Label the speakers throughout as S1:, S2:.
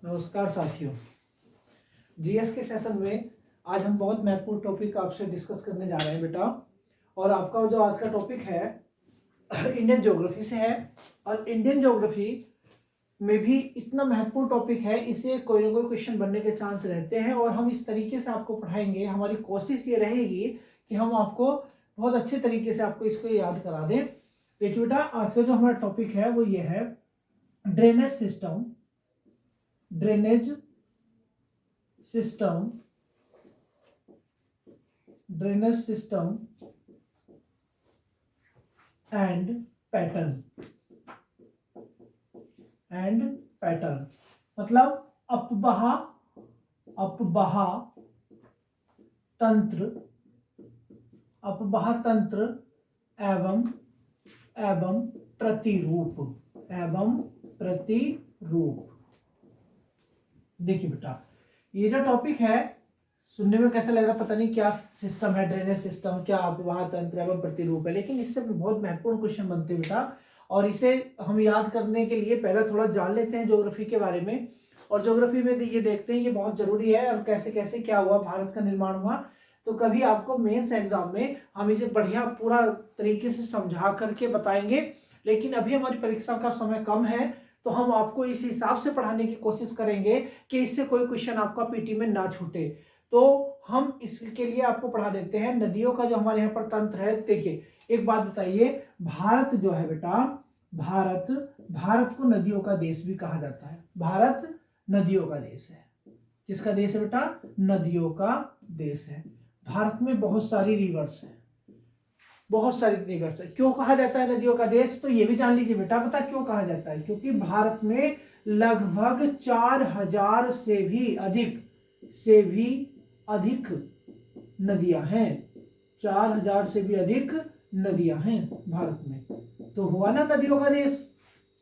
S1: नमस्कार साथियों। जीएस के सेशन में आज हम बहुत महत्वपूर्ण टॉपिक आपसे डिस्कस करने जा रहे हैं बेटा। और आपका जो आज का टॉपिक है इंडियन ज्योग्राफी से है। और इंडियन ज्योग्राफी में भी इतना महत्वपूर्ण टॉपिक है, इसे कोई ना कोई क्वेश्चन बनने के चांस रहते हैं और हम इस तरीके से आपको पढ़ाएंगे। हमारी कोशिश ये रहेगी कि हम आपको बहुत अच्छे तरीके से आपको इसको याद करा दें। देखिए बेटा, आज का जो हमारा टॉपिक है वो ये है drainage system, drainage system, drainage system and pattern, and pattern मतलब अपवहा, अपवहा तंत्र, अपवहा तंत्र एवं एवं प्रतिरूप, एवं प्रतिरूप। देखिए बेटा, ये जो टॉपिक है सुनने में कैसा लग रहा है, पता नहीं क्या सिस्टम है, ड्रेनेज सिस्टम, क्या अपवहा तंत्र एवं प्रतिरूप है, लेकिन इससे बहुत महत्वपूर्ण क्वेश्चन बनते हैं बेटा। और इसे हम याद करने के लिए पहले थोड़ा जान लेते हैं ज्योग्राफी के बारे में। और ज्योग्राफी में ये देखते हैं, ये बहुत जरूरी है और कैसे कैसे क्या हुआ, भारत का निर्माण हुआ। तो कभी आपको मेंस एग्जाम में हम इसे बढ़िया पूरा तरीके से समझा करके बताएंगे, लेकिन अभी हमारी परीक्षा का समय कम है, तो हम आपको इस हिसाब से पढ़ाने की कोशिश करेंगे कि इससे कोई क्वेश्चन आपका पीटी में ना छूटे। तो हम इसके लिए आपको पढ़ा देते हैं नदियों का जो हमारे यहाँ पर तंत्र है। देखिए एक बात बताइए, भारत जो है बेटा, भारत को नदियों का देश भी कहा जाता है। भारत नदियों का देश है। किसका देश है बेटा? नदियों का देश है। भारत में बहुत सारी रिवर्स है, बहुत सारी रिवर्स है। क्यों कहा जाता है नदियों का देश? तो ये भी जान लीजिए बेटा, पता क्यों कहा जाता है? क्योंकि भारत में लगभग 4000 से भी अधिक नदियां हैं। 4000 से भी अधिक नदियां हैं भारत में। तो हुआ ना नदियों का देश।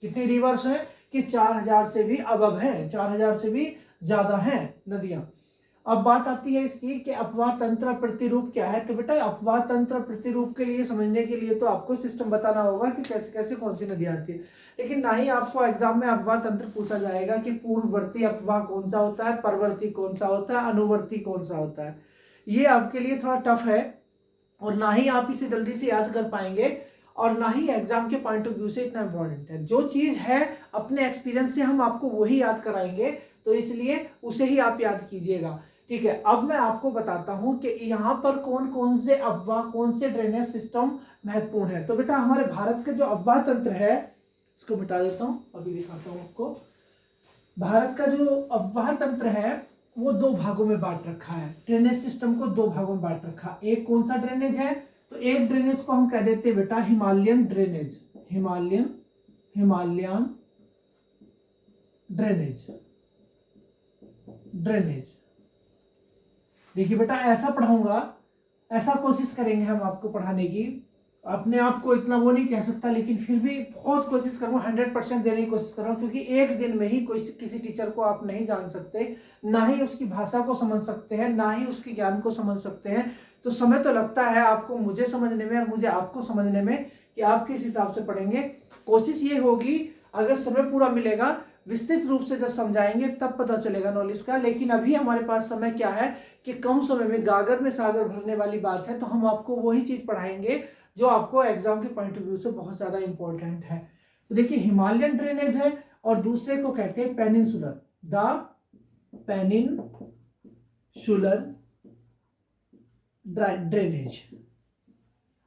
S1: कितनी रिवर्स है कि 4000 से भी अबव है, 4000 से भी ज्यादा हैं नदियां। अब बात आती है इसकी कि अपवाह तंत्र प्रतिरूप क्या है। तो बेटा अपवाह तंत्र प्रतिरूप के लिए समझने के लिए तो आपको सिस्टम बताना होगा कि कैसे कैसे कौन सी नदी आती है। लेकिन ना ही आपको एग्जाम में अपवाह तंत्र पूछा जाएगा कि पूर्ववर्ती अपवाह कौन सा होता है, परवर्ती कौन सा होता है, अनुवर्ती कौन सा होता है। ये आपके लिए थोड़ा टफ है और ना ही आप इसे जल्दी से याद कर पाएंगे और ना ही एग्जाम के पॉइंट ऑफ व्यू से इतना इंपॉर्टेंट है। जो चीज है अपने एक्सपीरियंस से हम आपको वही याद कराएंगे, तो इसलिए उसे ही आप याद कीजिएगा। ठीक है, अब मैं आपको बताता हूं कि यहाँ पर कौन कौन से अपवाह, कौन से ड्रेनेज सिस्टम महत्वपूर्ण है। तो बेटा हमारे भारत का जो अपवाह तंत्र है, इसको मिटा देता हूं, अभी दिखाता हूं आपको। भारत का जो अपवाह तंत्र है वो दो भागों में बांट रखा है। ड्रेनेज सिस्टम को दो भागों में बांट रखा। एक कौन सा ड्रेनेज है? तो एक ड्रेनेज को हम कह देते हैं बेटा हिमालयन ड्रेनेज, हिमालयन ड्रेनेज, देखिए बेटा ऐसा पढ़ाऊंगा, ऐसा कोशिश करेंगे हम आपको पढ़ाने की। अपने आप को इतना वो नहीं कह सकता, लेकिन फिर भी बहुत कोशिश करूंगा, 100% देने की कोशिश कर रहा हूं, क्योंकि एक दिन में ही कोई किसी टीचर को आप नहीं जान सकते, ना ही उसकी भाषा को समझ सकते हैं, ना ही उसके ज्ञान को समझ सकते हैं। तो समय तो लगता है आपको, मुझे समझने में और मुझे आपको समझने में कि आप किस हिसाब से पढ़ेंगे। कोशिश ये होगी, अगर समय पूरा मिलेगा, विस्तृत रूप से जब समझाएंगे तब पता चलेगा नॉलेज का। लेकिन अभी हमारे पास समय क्या है कि कम समय में गागर में सागर भरने वाली बात है, तो हम आपको वही चीज पढ़ाएंगे जो आपको एग्जाम के पॉइंट ऑफ व्यू से बहुत ज्यादा इंपॉर्टेंट है। तो देखिए हिमालयन ड्रेनेज है और दूसरे को कहते हैं पेनिनसुलर, द पेनिनसुलर ड्रेनेज।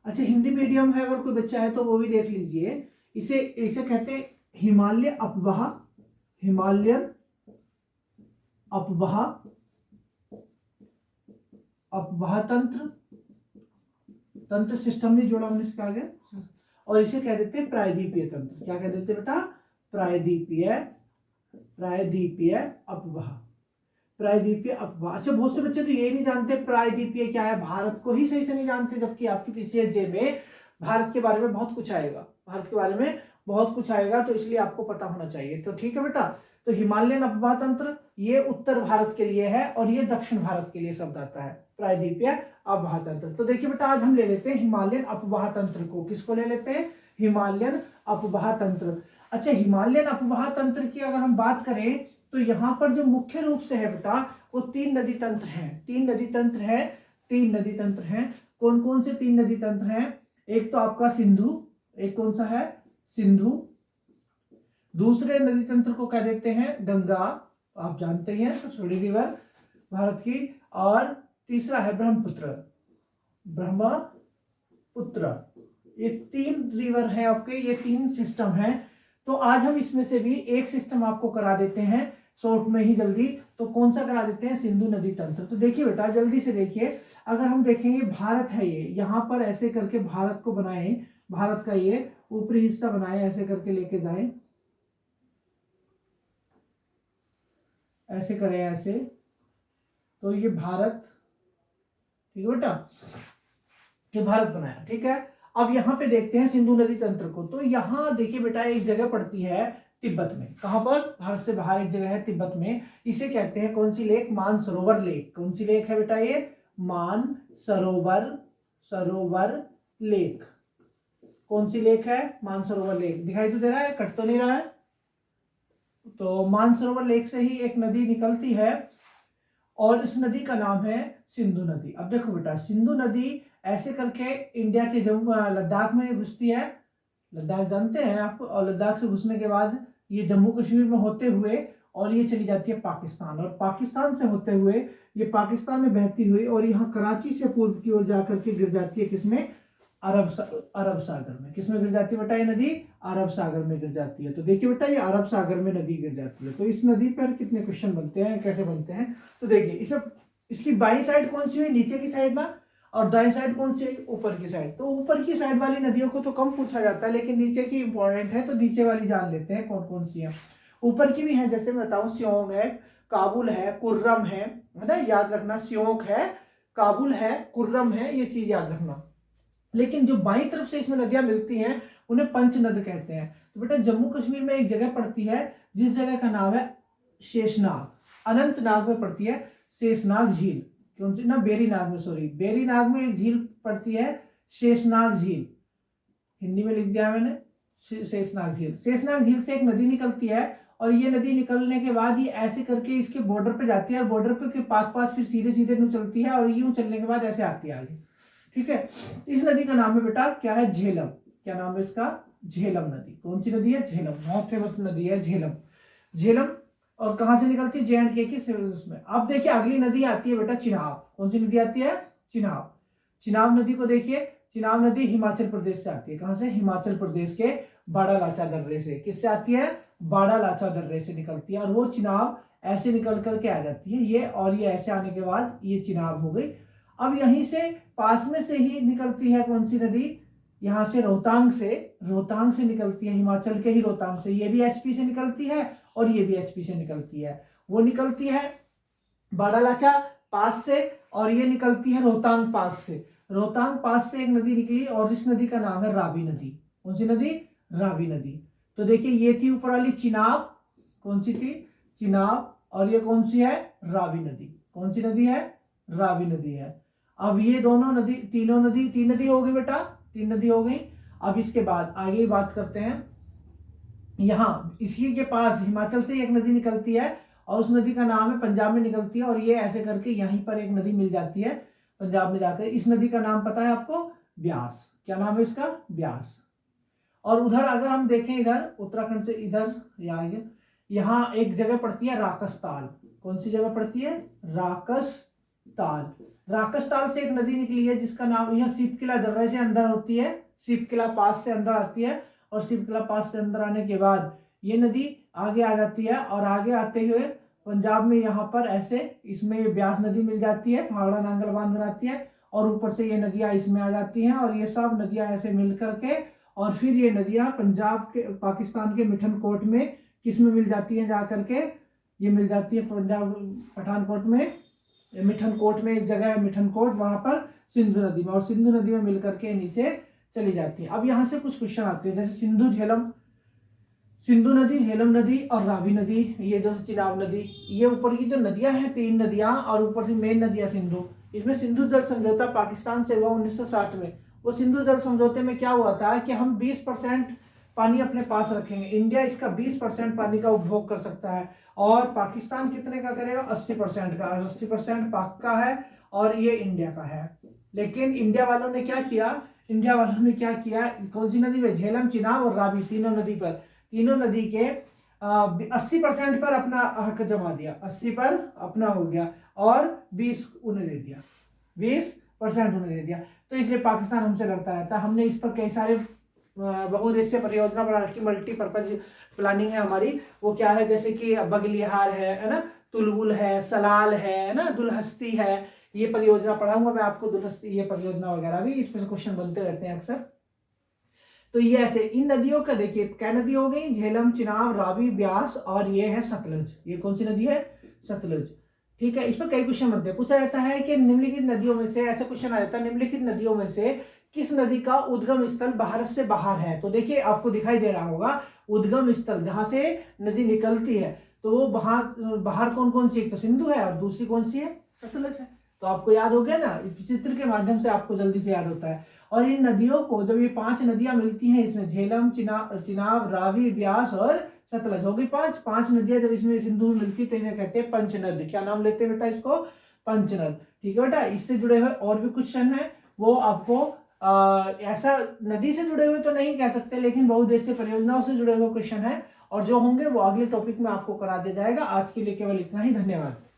S1: अच्छा हिंदी मीडियम है अगर कोई बच्चा है तो वो भी देख लीजिए। इसे कहते हैं हिमालय अपवाह, हिमालयन अपवाह, अपवाह तंत्र सिस्टम नहीं जोड़ा हमने इसके आगे। और इसे कह देते हैं प्रायद्वीपीय तंत्र। क्या कह देते हैं बेटा? प्रायद्वीपीय अपवाह, प्रायद्वीपीय अपवाह। अच्छा बहुत से बच्चे तो ये नहीं जानते प्रायद्वीपीय क्या है, भारत को ही सही से नहीं जानते, जबकि आपकी पीसीएसजे में भारत के बारे में बहुत कुछ आएगा, भारत के बारे में बहुत कुछ आएगा, तो इसलिए आपको पता होना चाहिए। तो ठीक है बेटा, तो हिमालयन अपवाह तंत्र ये उत्तर भारत के लिए है और ये दक्षिण भारत के लिए शब्द आता है प्रायद्वीपीय अपवाह तंत्र। तो देखिए बेटा आज हम ले लेते हैं हिमालयन अपवाह तंत्र को। किसको ले लेते हैं? हिमालयन अपवाह तंत्र। अच्छा हिमालयन अपवाह तंत्र की अगर हम बात करें तो यहाँ पर जो मुख्य रूप से है बेटा वो तीन नदी तंत्र हैं, तीन नदी तंत्र हैं। कौन कौन से तीन नदी तंत्र हैं? एक तो आपका सिंधु, एक कौन सा है? सिंधु। दूसरे नदी तंत्र को कह देते हैं गंगा, आप जानते ही हैं, सबसे बड़ी रिवर भारत की। और तीसरा है ब्रह्मपुत्र। ये तीन रिवर है आपके, ये तीन सिस्टम है। तो आज हम इसमें से भी एक सिस्टम आपको करा देते हैं शॉर्ट में ही जल्दी। तो कौन सा करा देते हैं? सिंधु नदी तंत्र। तो देखिए बेटा जल्दी से देखिए, अगर हम देखेंगे भारत है ये, यहाँ पर ऐसे करके भारत को बनाए, भारत का ये ऊपरी हिस्सा बनाए, ऐसे करके लेके जाए, ऐसे करें ऐसे, तो ये भारत, ठीक है बेटा, ये भारत बनाया, ठीक है। अब यहाँ पे देखते हैं सिंधु नदी तंत्र को। तो यहाँ देखिए बेटा एक जगह पड़ती है तिब्बत में। कहां पर? भारत से बाहर एक जगह है तिब्बत में। इसे कहते हैं कौन सी लेक? मानसरोवर लेक। कौन सी लेक है बेटा ये? मानसरोवर लेक। कौन सी लेक है? मानसरोवर लेक। दिखाई तो दे रहा है, कट तो नहीं रहा है? तो मानसरोवर लेक से ही एक नदी निकलती है और इस नदी का नाम है सिंधु नदी। अब देखो बेटा, सिंधु नदी ऐसे करके इंडिया के जम्मू लद्दाख में घुसती है, लद्दाख जानते हैं आप, और लद्दाख से घुसने के बाद ये जम्मू कश्मीर में होते हुए और ये चली जाती है पाकिस्तान, और पाकिस्तान से होते हुए ये पाकिस्तान में बहती हुई और यहाँ कराची से पूर्व की ओर जाकर के गिर जाती है किसमें? अरब सागर में। किसमें गिर जाती है बेटा ये नदी? अरब सागर में गिर जाती है। तो देखिए बेटा ये अरब सागर में नदी गिर जाती है। तो इस नदी पर कितने क्वेश्चन बनते हैं, कैसे बनते हैं? तो देखिए इसमें इसकी बाई साइड कौन सी हुई? नीचे की साइड ना, और दाएं साइड कौन सी है? ऊपर की साइड। तो ऊपर की साइड वाली नदियों को तो कम पूछा जाता है, लेकिन नीचे की इंपॉर्टेंट है, तो नीचे वाली जान लेते हैं कौन कौन सी है। ऊपर की भी है, जैसे मैं बताऊं, सियोंग है, काबुल है, कुर्रम है ना, याद रखना, सियोंग है, काबुल है, कुर्रम है, ये चीज याद रखना। लेकिन जो बाईं तरफ से इसमें नदियां मिलती हैं उन्हें पंचनद कहते हैं। तो बेटा जम्मू कश्मीर में एक जगह पड़ती है जिस जगह का नाम है शेषनाग, अनंतनाग में पड़ती है शेषनाग झील। कौन सी ना? बेरीनाग में, सॉरी, बेरीनाग में एक झील पड़ती है शेषनाग झील, हिंदी में लिख दिया मैंने शेषनाग झील। शेषनाग झील से एक नदी निकलती है और ये नदी निकलने के बाद ये ऐसे करके इसके बॉर्डर पे जाती है और बॉर्डर पे के पास पास फिर सीधे सीधे यूं चलती है और यूं चलने के बाद ऐसे आती है आगे, ठीक है। इस नदी का नाम है बेटा क्या है? झेलम। क्या नाम है इसका? झेलम नदी। कौन सी नदी है? झेलम। बहुत फेमस नदी है झेलम। झेलम और कहां से निकलती है? J&K की सिविल में। अब देखिए अगली नदी आती है बेटा चिनाब। कौन सी नदी आती है? चिनाब। चिनाब नदी को देखिए, चिनाब नदी हिमाचल प्रदेश से आती है। कहां से? हिमाचल प्रदेश के बाड़ा लाचा दर्रे से। किससे आती है? बाड़ा लाचा दर्रे से निकलती है और वो चिनाब ऐसे निकल करके आ जाती है ये, और ये ऐसे आने के बाद ये चिनाब हो गई। अब यहीं से पास में से ही निकलती है कौन सी नदी? यहाँ से रोहतांग से निकलती है, हिमाचल के ही रोहतांग से। ये भी HP से निकलती है और ये भी HP से निकलती है। वो निकलती है बाड़ालाचा पास से और ये निकलती है रोहतांग पास से। रोहतांग पास से एक नदी निकली और इस नदी का नाम है रावी नदी। कौन सी नदी? रावी नदी। तो देखिए ये थी ऊपर वाली चिनाब, कौन सी थी? चिनाब। और ये कौन सी है? रावी नदी। कौन सी नदी है? रावी नदी है। अब ये दोनों नदी, तीन नदी हो गई बेटा, तीन नदी हो गई। अब इसके बाद आगे बात करते हैं, यहाँ इसी के पास हिमाचल से एक नदी निकलती है और उस नदी का नाम है, पंजाब में निकलती है और ये ऐसे करके यहीं पर एक नदी मिल जाती है पंजाब में जाकर। इस नदी का नाम पता है आपको? ब्यास। क्या नाम है इसका? ब्यास। और उधर अगर हम देखें, इधर उत्तराखंड से इधर यहाँ एक जगह पड़ती है राकसताल। कौन सी जगह पड़ती है? राकसताल। राकसताल से एक नदी निकली है जिसका नाम, यह सिपकिला दर्रे से अंदर होती है, सिपकिला पास से अंदर आती है और सिपकिला पास से अंदर आने के बाद ये नदी आगे आ जाती है और आगे आते हुए पंजाब में यहाँ पर ऐसे इसमें ब्यास नदी मिल जाती है, भाखड़ा नांगल बांध बनाती है और ऊपर से ये नदियाँ इसमें आ जाती हैं और ये सब नदियाँ ऐसे मिल करके और फिर ये नदियाँ पंजाब के, पाकिस्तान के मिठनकोट में किस में मिल जाती हैं? जा करके ये मिल जाती है पंजाब पठानकोट में, मिठनकोट में एक जगह है मिठनकोट, वहां पर सिंधु नदी में, और सिंधु नदी में मिलकर के नीचे चली जाती है। अब यहाँ से कुछ क्वेश्चन आते हैं, जैसे सिंधु नदी, झेलम नदी और रावी नदी, ये जो चिनाब नदी, ये ऊपर की जो नदियां हैं तीन नदियां और ऊपर से मेन नदियां सिंधु। इसमें सिंधु जल समझौता पाकिस्तान से हुआ 1960 में। वो सिंधु जल समझौते में क्या हुआ था कि हम 20% पानी अपने पास रखेंगे। इंडिया इसका 20% पानी का उपभोग कर सकता है, और पाकिस्तान कितने का करेगा? 80% का। 80% पाक का है और ये इंडिया का है। लेकिन इंडिया वालों ने क्या किया? इंडिया वालों ने क्या किया? कौन सी नदी पे? झेलम, चिनाब और रावी, तीनों नदी पर, तीनों नदी के 80% पर अपना हक जमा दिया। 80 पर अपना हो गया और 20 उन्हें दे दिया, 20% उन्हें दे दिया। तो इसलिए पाकिस्तान हमसे लड़ता रहता है। हमने इस पर कई सारे बहुउद्देशीय परियोजना बना रखी, मल्टीपर्पज प्लानिंग है हमारी। वो क्या है? जैसे कि बगलिहार है ना, तुलबुल है, सलाल है ना, दुलहस्ती है। ये परियोजना पढ़ाऊंगा मैं आपको, दुलहस्ती, ये परियोजना वगैरह भी, इस पर क्वेश्चन बनते रहते हैं अक्सर। तो ये ऐसे इन नदियों का देखिए, क्या नदी हो गई? झेलम, चिनाब, रावी, ब्यास, और ये है सतलज। ये कौन सी नदी है? सतलज। ठीक है, इस पर कई क्वेश्चन बनते हैं। पूछा जाता है कि निम्नलिखित नदियों में से, ऐसा क्वेश्चन आ जाता है, निम्नलिखित नदियों में से किस नदी का उद्गम स्थल भारत से बाहर है? तो देखिए आपको दिखाई दे रहा होगा उद्गम स्थल, जहां से नदी निकलती है। तो वो बाहर कौन कौन सी? एक तो सिंधु है और दूसरी कौन सी है? सतलज है। तो आपको याद हो गया ना, चित्र के माध्यम से आपको जल्दी से याद होता है। और इन नदियों को, जब ये 5 नदियां मिलती हैं इसमें, झेलम, चिनाब, रावी, ब्यास और सतलज, हो गई 5 नदियां। जब इसमें सिंधु में मिलती है तो इसे कहते हैं पंचनद। क्या नाम लेते हैं बेटा इसको? पंचनद। ठीक है बेटा, इससे जुड़े हुए और भी क्वेश्चन है, वो आपको ऐसा नदी से जुड़े हुए तो नहीं कह सकते, लेकिन बहुउद्देशीय परियोजनाओं से जुड़े हुए क्वेश्चन है, और जो होंगे वो अगले टॉपिक में आपको करा दिया जाएगा। आज के लिए केवल इतना ही, धन्यवाद।